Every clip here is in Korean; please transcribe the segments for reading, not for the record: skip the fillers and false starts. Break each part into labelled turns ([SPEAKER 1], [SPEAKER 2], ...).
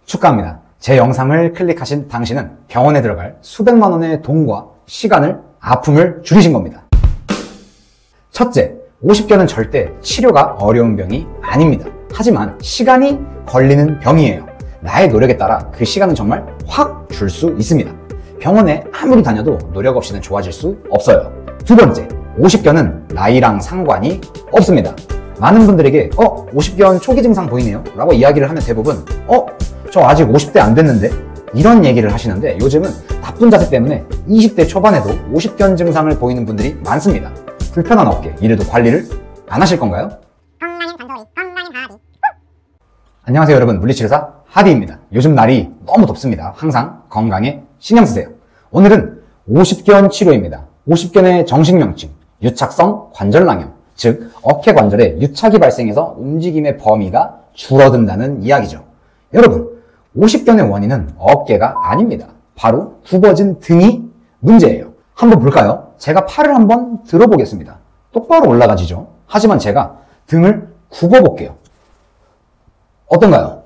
[SPEAKER 1] 축하합니다. 제 영상을 클릭하신 당신은 병원에 들어갈 수백만 원의 돈과 시간을, 아픔을 줄이신 겁니다. 첫째, 오십견은 절대 치료가 어려운 병이 아닙니다. 하지만 시간이 걸리는 병이에요. 나의 노력에 따라 그 시간은 정말 확 줄 수 있습니다. 병원에 아무리 다녀도 노력 없이는 좋아질 수 없어요. 두 번째, 오십견은 나이랑 상관이 없습니다. 많은 분들에게 50견 초기 증상 보이네요 라고 이야기를 하면 대부분 저 아직 50대 안 됐는데? 이런 얘기를 하시는데, 요즘은 나쁜 자세 때문에 20대 초반에도 50견 증상을 보이는 분들이 많습니다. 불편한 어깨, 이래도 관리를 안 하실 건가요?
[SPEAKER 2] 건강한 잔소리, 건강한 하디.
[SPEAKER 1] 안녕하세요 여러분, 물리치료사 하디입니다. 요즘 날이 너무 덥습니다. 항상 건강에 신경 쓰세요. 오늘은 50견 치료입니다. 50견의 정식 명칭, 유착성 관절낭염, 즉 어깨 관절에 유착이 발생해서 움직임의 범위가 줄어든다는 이야기죠. 여러분, 50견의 원인은 어깨가 아닙니다. 바로 굽어진 등이 문제예요. 한번 볼까요? 제가 팔을 한번 들어보겠습니다. 똑바로 올라가지죠. 하지만 제가 등을 굽어볼게요. 어떤가요?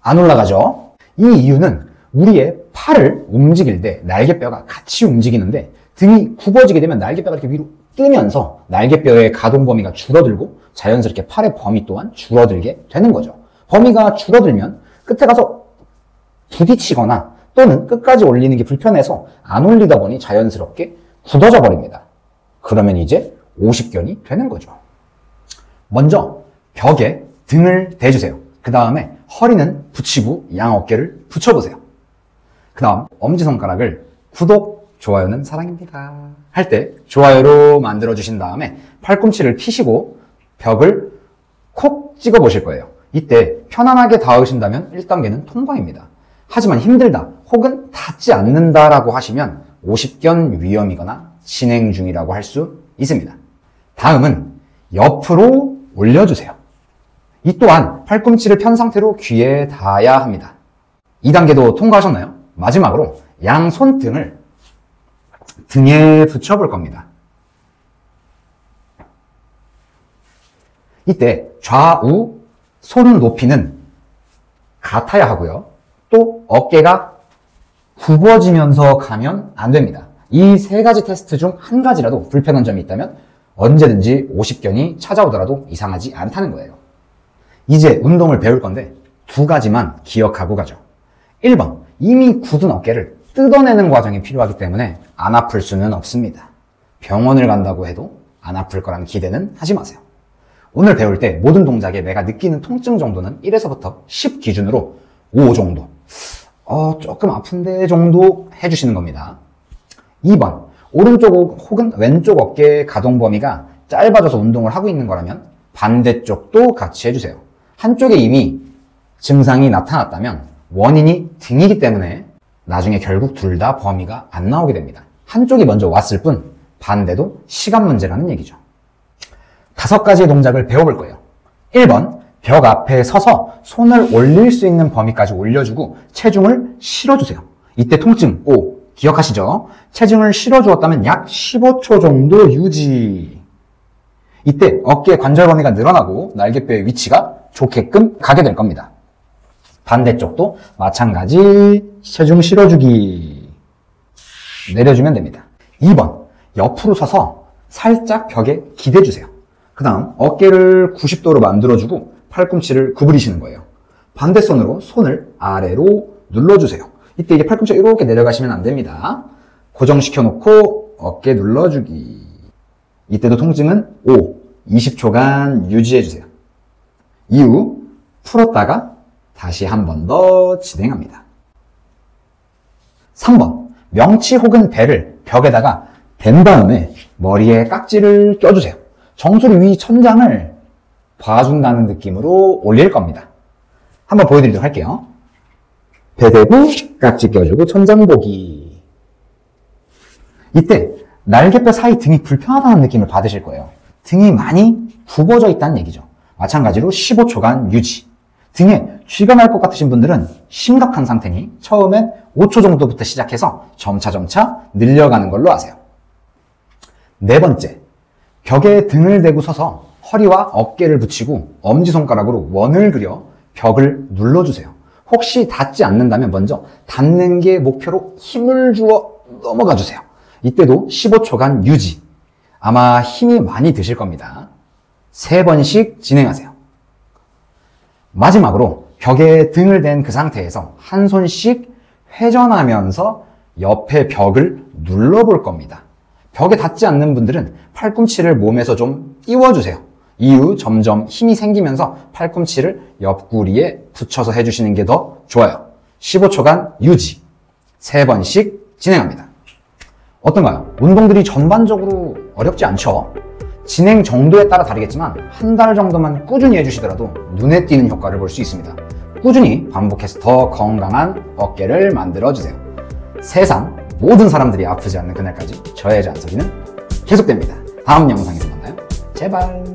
[SPEAKER 1] 안 올라가죠? 이 이유는 우리의 팔을 움직일 때 날개뼈가 같이 움직이는데, 등이 굽어지게 되면 날개뼈가 이렇게 위로 뜨면서 날개뼈의 가동 범위가 줄어들고 자연스럽게 팔의 범위 또한 줄어들게 되는 거죠. 범위가 줄어들면 끝에 가서 부딪히거나 또는 끝까지 올리는 게 불편해서 안 올리다 보니 자연스럽게 굳어져 버립니다. 그러면 이제 50견이 되는 거죠. 먼저 벽에 등을 대주세요. 그 다음에 허리는 붙이고 양 어깨를 붙여보세요. 그 다음 엄지손가락을 구독, 좋아요는 사랑입니다 할 때 좋아요로 만들어 주신 다음에 팔꿈치를 피시고 벽을 콕 찍어 보실 거예요. 이때 편안하게 닿으신다면 1단계는 통과입니다. 하지만 힘들다 혹은 닿지 않는다라고 하시면 50견 위험이거나 진행 중이라고 할 수 있습니다. 다음은 옆으로 올려주세요. 이 또한 팔꿈치를 편 상태로 귀에 닿아야 합니다. 2단계도 통과하셨나요? 마지막으로 양 손등을 등에 붙여볼 겁니다. 이때 좌우 손 높이는 같아야 하고요. 또 어깨가 굽어지면서 가면 안 됩니다. 이 세 가지 테스트 중 한 가지라도 불편한 점이 있다면 언제든지 50견이 찾아오더라도 이상하지 않다는 거예요. 이제 운동을 배울 건데 두 가지만 기억하고 가죠. 1번, 이미 굳은 어깨를 뜯어내는 과정이 필요하기 때문에 안 아플 수는 없습니다. 병원을 간다고 해도 안 아플 거라는 기대는 하지 마세요. 오늘 배울 때 모든 동작에 내가 느끼는 통증 정도는 1에서부터 10 기준으로 5 정도, 조금 아픈데 정도 해주시는 겁니다. 2번, 오른쪽 혹은 왼쪽 어깨의 가동 범위가 짧아져서 운동을 하고 있는 거라면 반대쪽도 같이 해주세요. 한쪽에 이미 증상이 나타났다면 원인이 등이기 때문에 나중에 결국 둘 다 범위가 안 나오게 됩니다. 한쪽이 먼저 왔을 뿐 반대도 시간 문제라는 얘기죠. 5가지의 동작을 배워볼 거예요. 1번, 벽 앞에 서서 손을 올릴 수 있는 범위까지 올려주고 체중을 실어주세요. 이때 통증 5, 기억하시죠? 체중을 실어주었다면 약 15초 정도 유지. 이때 어깨 관절 범위가 늘어나고 날개뼈의 위치가 좋게끔 가게 될 겁니다. 반대쪽도 마찬가지 체중 실어주기. 내려주면 됩니다. 2번, 옆으로 서서 살짝 벽에 기대주세요. 그 다음 어깨를 90도로 만들어주고 팔꿈치를 구부리시는 거예요. 반대손으로 손을 아래로 눌러주세요. 이때 이게 팔꿈치가 이렇게 내려가시면 안 됩니다. 고정시켜 놓고 어깨 눌러주기. 이때도 통증은 5, 20초간 유지해주세요. 이후 풀었다가 다시 한 번 더 진행합니다. 3번, 명치 혹은 배를 벽에다가 댄 다음에 머리에 깍지를 껴주세요. 정수리 위 천장을 봐준다는 느낌으로 올릴 겁니다. 한번 보여드리도록 할게요. 배 대고 깍지 껴주고 천장 보기. 이때 날개뼈 사이 등이 불편하다는 느낌을 받으실 거예요. 등이 많이 굽어져 있다는 얘기죠. 마찬가지로 15초간 유지. 등에 쥐가 날 것 같으신 분들은 심각한 상태니 처음엔 5초 정도부터 시작해서 점차 늘려가는 걸로 하세요. 4번째, 벽에 등을 대고 서서 허리와 어깨를 붙이고 엄지손가락으로 원을 그려 벽을 눌러주세요. 혹시 닿지 않는다면 먼저 닿는 게 목표로 힘을 주어 넘어가 주세요. 이때도 15초간 유지. 아마 힘이 많이 드실 겁니다. 3번씩 진행하세요. 마지막으로 벽에 등을 댄 그 상태에서 한 손씩 회전하면서 옆에 벽을 눌러볼 겁니다. 벽에 닿지 않는 분들은 팔꿈치를 몸에서 좀 띄워주세요. 이후 점점 힘이 생기면서 팔꿈치를 옆구리에 붙여서 해주시는 게 더 좋아요. 15초간 유지. 3번씩 진행합니다. 어떤가요? 운동들이 전반적으로 어렵지 않죠? 진행 정도에 따라 다르겠지만 한 달 정도만 꾸준히 해주시더라도 눈에 띄는 효과를 볼 수 있습니다. 꾸준히 반복해서 더 건강한 어깨를 만들어주세요. 세상 모든 사람들이 아프지 않는 그날까지 저의 잔소리는 계속됩니다. 다음 영상에서 만나요. 제발.